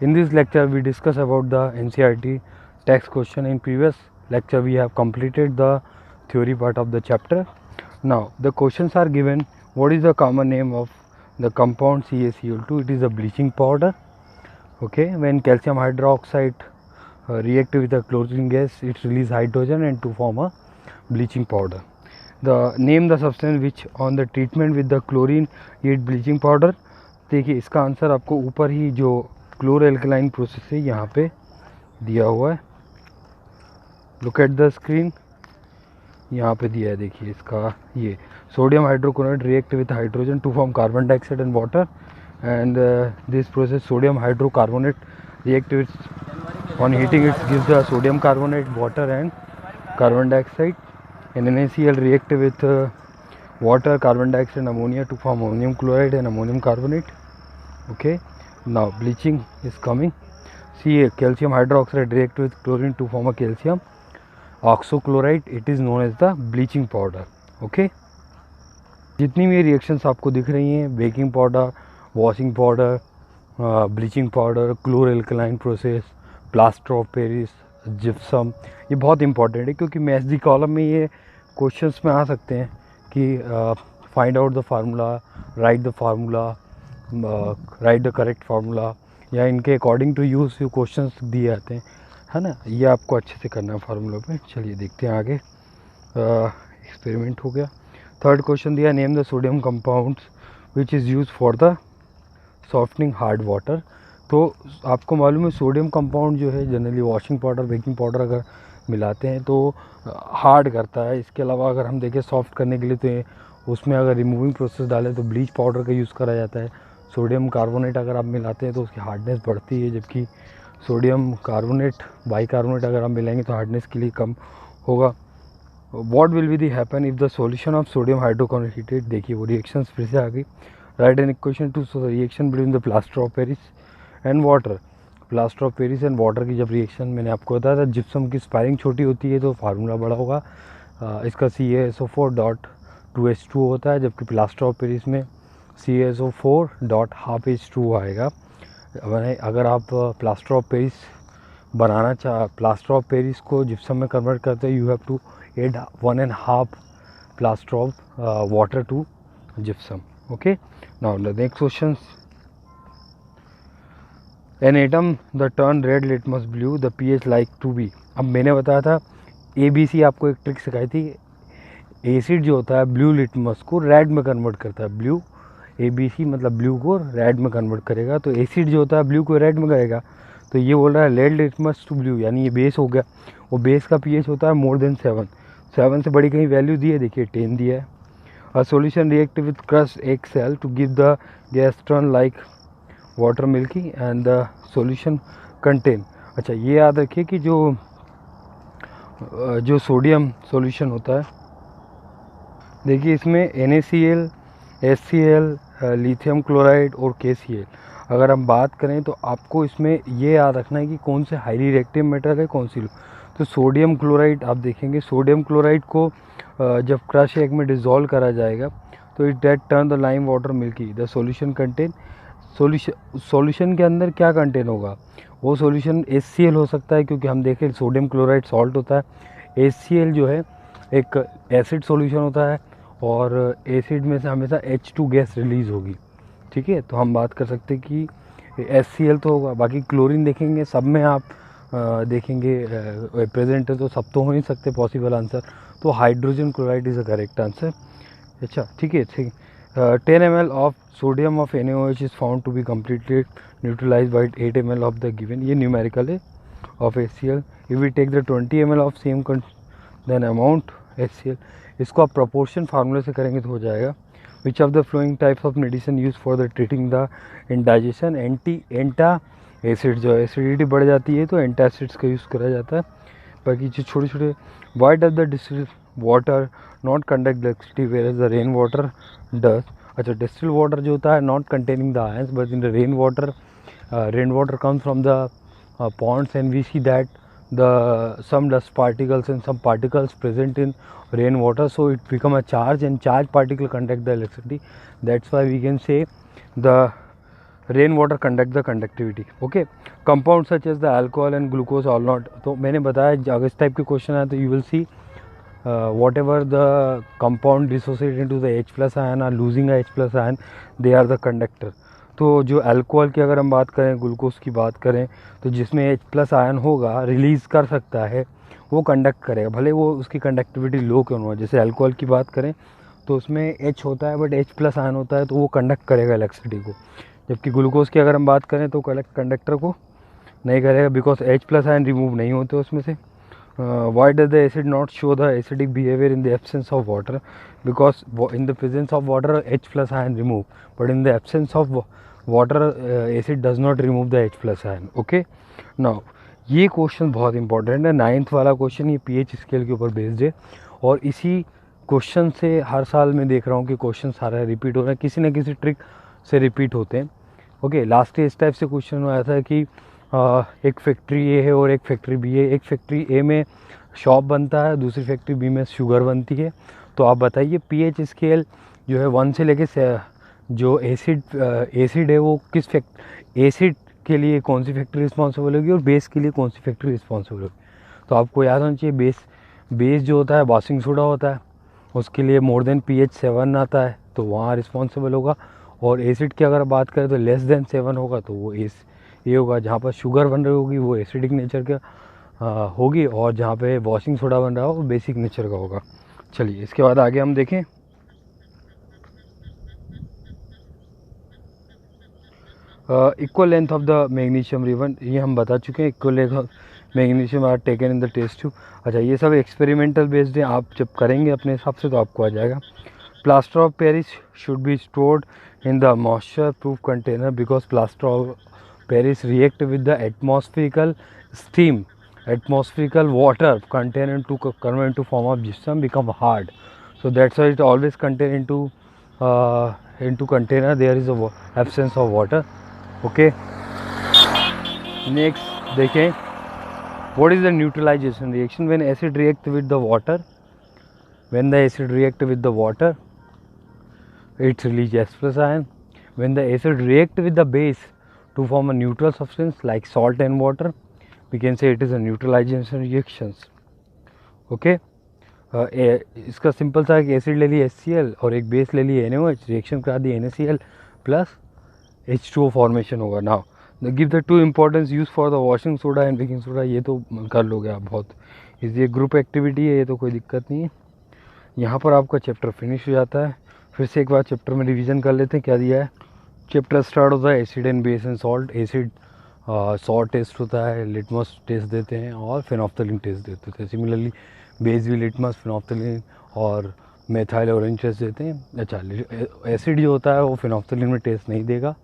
In this lecture we discuss about the NCERT text question. In previous lecture we have completed the theory part of the chapter. Now the questions are given. What is the common name of the compound CaCl2? It is a bleaching powder. Okay, when calcium hydroxide react with a chlorine gas, it release hydrogen and to form a bleaching powder. The name the substance which on the treatment with the chlorine yield bleaching powder. देखिए इसका answer आपको ऊपर ही जो chloro alkaline process है यहाँ पे दिया हुआ है. लुक एट द स्क्रीन, यहाँ पे दिया है. देखिए इसका ये sodium hydrochloride react with hydrogen to form carbon dioxide and water, and this process sodium hydrocarbonate react with on heating it gives the sodium carbonate water and carbon dioxide, and NaCl react with water, carbon dioxide and ammonia to form ammonium chloride and ammonium carbonate. Okay, now bleaching is coming. Ca, calcium hydroxide react with chlorine to form a calcium oxochloride. It is known as the bleaching powder. Okay, जितनी भी reactions आपको दिख रही हैं, baking powder, washing powder, bleaching powder, chloro alkaline process, plaster of Paris, gypsum, ये बहुत important है क्योंकि मैथ्स दी कॉलम में ये क्वेश्चंस में आ सकते हैं कि find out the formula, right the formula, right the correct formula, या इनके अकॉर्डिंग टू यूज़ जो क्वेश्चंस दिए जाते हैं, है ना. ये आपको अच्छे से करना है फार्मूला पे. चलिए देखते हैं आगे. एक्सपेरिमेंट हो गया. थर्ड क्वेश्चन दिया, name the sodium compounds which is use for the softening hard water. तो आपको मालूम है सोडियम कंपाउंड जो है generally washing powder, baking powder अगर मिलाते हैं तो हार्ड करता है. इसके अलावा अगर हम देखें सॉफ्ट करने के लिए तो उसमें अगर रिमूविंग प्रोसेस डालें तो ब्लीच पाउडर का यूज़ करा जाता है. सोडियम कार्बोनेट अगर आप मिलाते हैं तो उसकी हार्डनेस बढ़ती है, जबकि सोडियम कार्बोनेट, बाइकार्बोनेट अगर आप मिलाएंगे तो हार्डनेस के लिए कम होगा. What will be the happen if the solution of sodium hydrochloride heated. देखिए वो रिएक्शन फिर से आ गई. Right an equation two reaction between the plaster of Paris and water. Plaster of Paris and water की जब रिएक्शन मैंने आपको बताया था, जिप्सम की स्पायरिंग छोटी होती है तो फार्मूला बड़ा होगा. इसका CaSO4 डॉट 2H2 होता है, जबकि प्लास्टर ऑफ पेरिस में CaSO4 डॉट हाफ H2 आएगा. अगर आप प्लास्टर ऑफ पेरिस बनाना प्लास्टर ऑफ पेरिस को जिप्सम में कन्वर्ट करते हैं, you have to add 1.5 plaster of water to gypsum. Okay, now the next question. An atom the turn red litmus blue the pH like to be. अब मैंने बताया था ABC, आपको एक ट्रिक सिखाई थी. एसिड जो होता है ब्लू लिटमस को रेड में कन्वर्ट करता है. ब्लू ABC मतलब ब्लू को रेड में कन्वर्ट करेगा. तो एसिड जो होता है ब्लू को रेड में करेगा. तो ये बोल रहा है रेड लिटमस टू ब्लू, यानी ये बेस हो गया. वो बेस का pH होता है मोर देन 7 से बड़ी कहीं वैल्यू दी है. देखिए 10 दिया है. A solution react with crush egg shell to give the gas turn like water milky and the solution contain. अच्छा, ये याद रखिए कि जो सोडियम सॉल्यूशन होता है, देखिए इसमें NaCl, HCl, लिथियम क्लोराइड और KCl. अगर हम बात करें तो आपको इसमें ये याद रखना है कि कौन से हाईली रिएक्टिव मेटल है, कौन सी लो. तो सोडियम क्लोराइड आप देखेंगे, सोडियम क्लोराइड को जब क्रश एग में डिज़ोल्व करा जाएगा तो it that turn the lime water milky. The solution contain, solution के अंदर क्या कंटेन होगा, वो सॉल्यूशन HCl हो सकता है, क्योंकि हम देखें सोडियम क्लोराइड सॉल्ट होता है. HCl जो है एक एसिड सॉल्यूशन होता है और एसिड में से हमेशा H2 गैस रिलीज़ होगी. ठीक है, तो हम बात कर सकते हैं कि HCl तो होगा. बाकी क्लोरीन देखेंगे, सब में आप देखेंगे प्रेजेंट है, तो सब तो हो नहीं सकते पॉसिबल आंसर. तो hydrogen chloride is a correct answer. अच्छा ठीक है, ठीक. 10 ml of sodium of NaOH is found to be completely neutralized by 8 ml of the given, ये numerical है, of HCl. If we take the 20 ml of same then amount HCl, इसको आप proportion फार्मूले से करेंगे तो हो जाएगा. Which of the following types of medicine used for the treating the indigestion? Antacid, जो एसिडिटी बढ़ जाती है तो एंटासिड्स का यूज़ करा जाता है. बाकी जो छोटे छोटे, why does the distilled water not conduct electricity whereas the rain water does? अच्छा, distilled water जो होता है not containing the ions, but in the rain water comes from the ponds, and we see that some dust particles and some particles present in rain water, so it become a charge, and charge particle conduct the electricity. That's why we can say the rain water conduct the conductivity. Okay, compound such as the alcohol and glucose all not. तो मैंने बताया अगर इस type के question आए तो you will see whatever the compound dissociate into the H plus ion or losing a H plus ion, they are the conductor. तो जो अल्कोहल की अगर हम बात करें, ग्लूकोज की बात करें, तो जिसमें H प्लस आयन होगा रिलीज़ कर सकता है वो कंडक्ट करेगा, भले वो उसकी कंडक्टिविटी लो क्यों ना हो. जैसे अल्कोहल की बात करें तो उसमें H होता है बट H प्लस आयन होता है तो वो कंडक्ट करेगा इलेक्ट्रिसिटी को. जबकि ग्लूकोज की अगर हम बात करें तो कंडक्टर को नहीं करेगा because H plus ion remove नहीं होते उसमें से. Why does the acid not show the acidic behavior in the absence of water? Because in the presence of water H plus ion remove, but in the absence of water acid does not remove the H plus ion. Okay, now ये question बहुत important है. 9th वाला question ये pH scale के ऊपर based है और इसी क्वेश्चन से हर साल मैं देख रहा हूँ कि क्वेश्चन सारा रिपीट हो रहा है, किसी न किसी ट्रिक से रिपीट होते हैं. ओके, लास्ट इस टाइप से क्वेश्चन आया था कि एक फैक्ट्री ए है और एक फैक्ट्री बी है. एक फैक्ट्री ए में शॉप बनता है, दूसरी फैक्ट्री बी में शुगर बनती है. तो आप बताइए पीएच स्केल जो है 1 से लेके जो एसिड है वो किस एसिड के लिए कौन सी फैक्ट्री रिस्पॉन्सिबल होगी और बेस के लिए कौन सी फैक्ट्री रिस्पॉन्सिबल होगी. तो आपको याद होना चाहिए बेस जो होता है वाशिंग सोडा होता है, उसके लिए मोर देन pH 7 आता है तो वहाँ रिस्पॉन्सिबल होगा. और एसिड की अगर बात करें तो लेस देन 7 होगा तो वो ये होगा. जहाँ पर शुगर बन रही होगी वो एसिडिक नेचर का होगी और जहाँ पे वॉशिंग सोडा बन रहा हो वो बेसिक नेचर का होगा. चलिए इसके बाद आगे हम देखें. Equal length of the magnesium ribbon, ये हम बता चुके हैं. Equal length of magnesium are taken in the test tube. अच्छा, ये सब एक्सपेरिमेंटल बेस्ड है, आप जब करेंगे अपने हिसाब से तो आपको आ जाएगा. Plaster of Paris should be stored in the moisture proof container because plaster of Paris react with the atmospherical steam, atmospherical water contained to convert into form of gypsum become hard. So that's why it always contain into container there is a absence of water. Okay. Next देखें, what is the neutralization reaction when acid react with the water? When the acid react with the water, it release H plus ion. When the acid react with the base to form a neutral substance like salt and water, we can say it is a neutralization reactions. Okay, इसका simple सा कि acid ले ली HCl और एक base ले ली NaOH, reaction करा दी NaCl plus H2O formation होगा. Now give the two importance use for the washing soda and baking soda, ये तो कर लोगे आप बहुत इजी. ग्रुप एक्टिविटी है, ये तो कोई दिक्कत नहीं है. यहाँ पर आपका चैप्टर फिनिश हो जाता है. फिर से एक बार चैप्टर में रिवीजन कर लेते हैं क्या दिया है. चैप्टर स्टार्ट होता है acid and base and salt. Acid salt test होता है, लिटमस टेस्ट देते हैं और फिनोफ्थलीन टेस्ट देते थे. सिमिलरली बेस भी लिटमस, फिनोफ्थलीन और मेथाइल ऑरेंज टेस्ट देते हैं. अच्छा, एसिड जो होता है वो फिनोफ्थलीन में टेस्ट नहीं देगा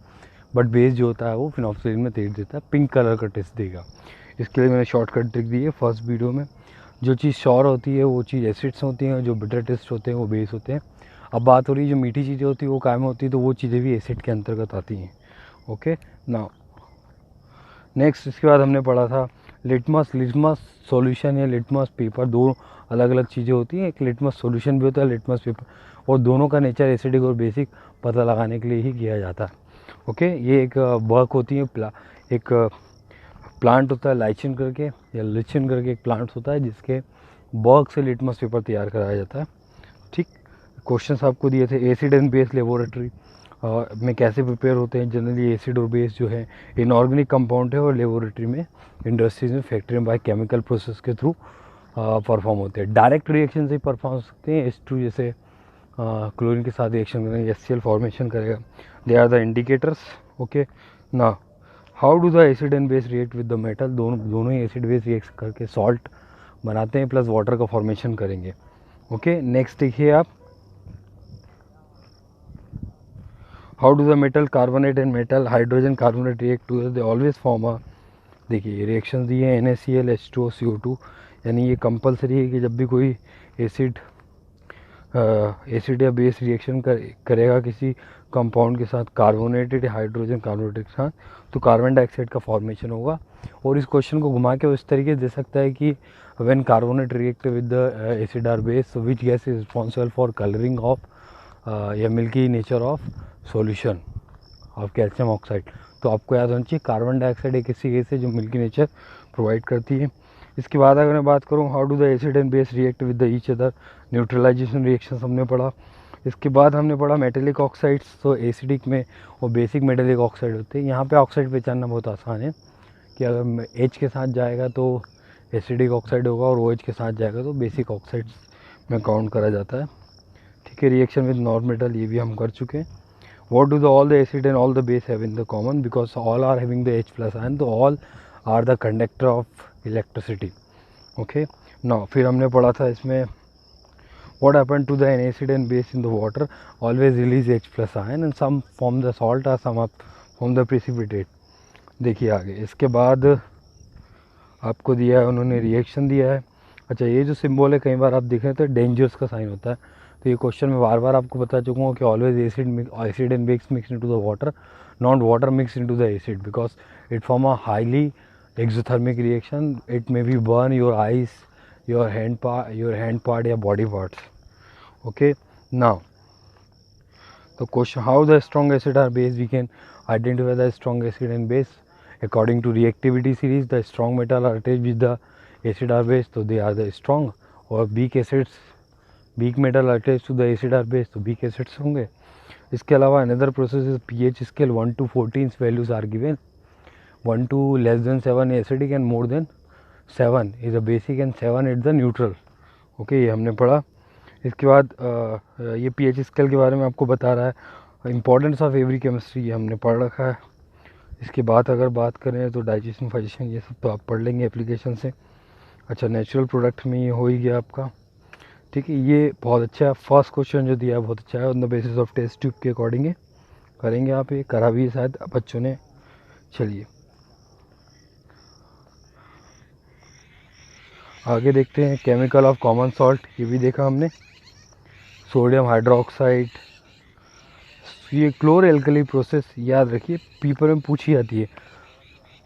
बट बेस जो होता है वो फिनोफ्थलीन में टेस्ट देता है, पिंक कलर का टेस्ट देगा. इसके लिए मैंने शॉर्टकट ट्रिक दी है फर्स्ट वीडियो में. जो चीज़ श्योर होती है वो चीज़ एसिड्स होती हैं, जो बिटर टेस्ट होते हैं वो बेस होते हैं. अब बात हो रही है जो मीठी चीज़ें होती है वो काय में होती है, तो वो चीज़ें भी एसिड के अंतर्गत आती हैं. ओके, नाउ नेक्स्ट इसके बाद हमने पढ़ा था लिटमस सॉल्यूशन या लिटमस पेपर. दो अलग अलग चीज़ें होती हैं, एक लिटमस सॉल्यूशन भी होता है, लिटमस पेपर, और दोनों का नेचर एसिडिक और बेसिक पता लगाने के लिए ही किया जाता है. ओके, ये एक वर्क होती है, एक प्लांट होता है लाइचिन करके या लिचिन करके एक प्लांट होता है जिसके वर्क से लिटमस पेपर तैयार कराया जाता है. ठीक, क्वेश्चंस आपको दिए थे एसिड एंड बेस लेबोरेटरी में कैसे प्रिपेयर होते हैं. जनरली एसिड और बेस जो है इनऑर्गेनिक कंपाउंड है और लेबोरेटरी में इंडस्ट्रीज में फैक्ट्री में बाय केमिकल प्रोसेस के थ्रू परफॉर्म होते हैं. डायरेक्ट रिएक्शन से परफॉर्म हो सकते हैं. H2 जैसे क्लोरीन के साथ रिएक्शन करेंगे, HCl फॉर्मेशन करेगा. They are the indicators. Okay, ना how do the acid and base react with the metal. दोनों ही एसिड बेस रिएक्ट करके सॉल्ट बनाते हैं प्लस वाटर का फॉर्मेशन करेंगे. ओके, नेक्स्ट देखिए आप, how do the metal carbonate and metal hydrogen carbonate react to, they always form a. देखिए रिएक्शन दिए हैं NaCl H2O CO2, यानी ये कंपलसरी है कि जब भी कोई एसिड या बेस रिएक्शन करेगा किसी कंपाउंड के साथ, कार्बोनेटेड हाइड्रोजन कार्बोनेट के साथ, तो कार्बन डाइऑक्साइड का फॉर्मेशन होगा. और इस क्वेश्चन को घुमा के इस तरीके से दे सकता है कि when carbonate react with the acid or base, so which gas is responsible for colouring of या milky nature of solution. Of calcium oxide. तो आपको याद होना चाहिए कार्बन डाइऑक्साइड एक ऐसी गैस है जो मिल्की नेचर प्रोवाइड करती है। इसके बाद अगर मैं बात करूँ how do the acid and base react with the each other, neutralisation reaction हमने पढ़ा। इसके बाद हमने पढ़ा मेटेलिक ऑक्साइड्स। तो एसिडिक में वो बेसिक मेटेलिक ऑक्साइड होते हैं। यहाँ पे ऑक्साइड पहचानना बहुत आसान है कि अगर एच के साथ जाएगा तो एसिडिक ऑक्साइड होगा और ओ एच के साथ जाएगा तो बेसिक ऑक्साइड्स में काउंट करा जाता है। ठीक है, रिएक्शन विद नॉन मेटल ये भी हम कर चुके हैं। What do all the acid and all the base have in the common? Because all are having the H plus ion, so all are the conductor of electricity. Okay. Now फिर हमने पढ़ा था इसमें what happened to the acid and base in the water? Always release H plus ion and some form the salt or some form the precipitate. देखिए आगे इसके बाद आपको दिया है उन्होंने रिएक्शन दिया है। अच्छा, ये जो सिंबल है कई बार आप देख रहे थे डेंजर्स का साइन होता है। तो ये क्वेश्चन में बार बार आपको बता चुका हूँ कि always acid and base mix into the water, not water mix into the acid, because it form a highly exothermic reaction. It may be burn your eyes, your hand part या body parts. Okay, now the question how the strong acid or base we can identify the strong acid and base according to reactivity series. The strong metal are attached with the acid or base, so they are the strong, और weak metal are attached to the acid or base, तो weak acids होंगे। इसके अलावा another process is pH scale 1 to 14 values are given. 1 to less than 7 acidic and more than 7 is a basic and 7 is the neutral. Okay, ये हमने पढ़ा। इसके बाद ये पीएच स्केल के बारे में आपको बता रहा है। इंपॉर्टेंस ऑफ एवरी केमिस्ट्री ये हमने पढ़ रखा है। इसके बाद अगर बात करें तो डाइजेशन फाइजेशन ये सब तो आप पढ़ लेंगे एप्लीकेशन से। अच्छा, नेचुरल प्रोडक्ट में ये हो ही गया आपका। ठीक है, ये बहुत अच्छा है। फर्स्ट क्वेश्चन जो दिया है बहुत अच्छा है। On the basis of test tube के अकॉर्डिंग करेंगे आप, ये करा भी शायद बच्चों ने। चलिए आगे देखते हैं। केमिकल ऑफ कॉमन सॉल्ट ये भी देखा हमने। सोडियम हाइड्रोक्साइड, ये क्लोर एल्कली प्रोसेस याद रखिए, पेपर में पूछी जाती है।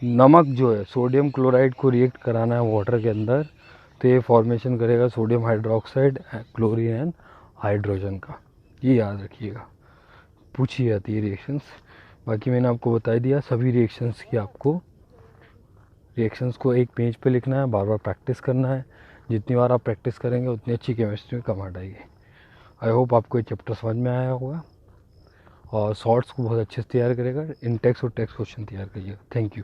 नमक जो है सोडियम क्लोराइड को रिएक्ट कराना है वाटर के अंदर, तो ये फॉर्मेशन करेगा sodium hydroxide, chlorine and hydrogen का। ये याद रखिएगा, पूछी जाती है रिएक्शंस। बाकी मैंने आपको बता दिया सभी रिएक्शंस की। आपको रिएक्शंस को एक पेज पे लिखना है, बार बार प्रैक्टिस करना है। जितनी बार आप प्रैक्टिस करेंगे उतनी अच्छी केमिस्ट्री में कमांड आएगी। आई होप आपको ये चैप्टर समझ में आया होगा और शॉर्ट्स को बहुत अच्छे से तैयार करेगा। इन टेक्स्ट और टेक्स्ट क्वेश्चन तैयार करिएगा। Thank you.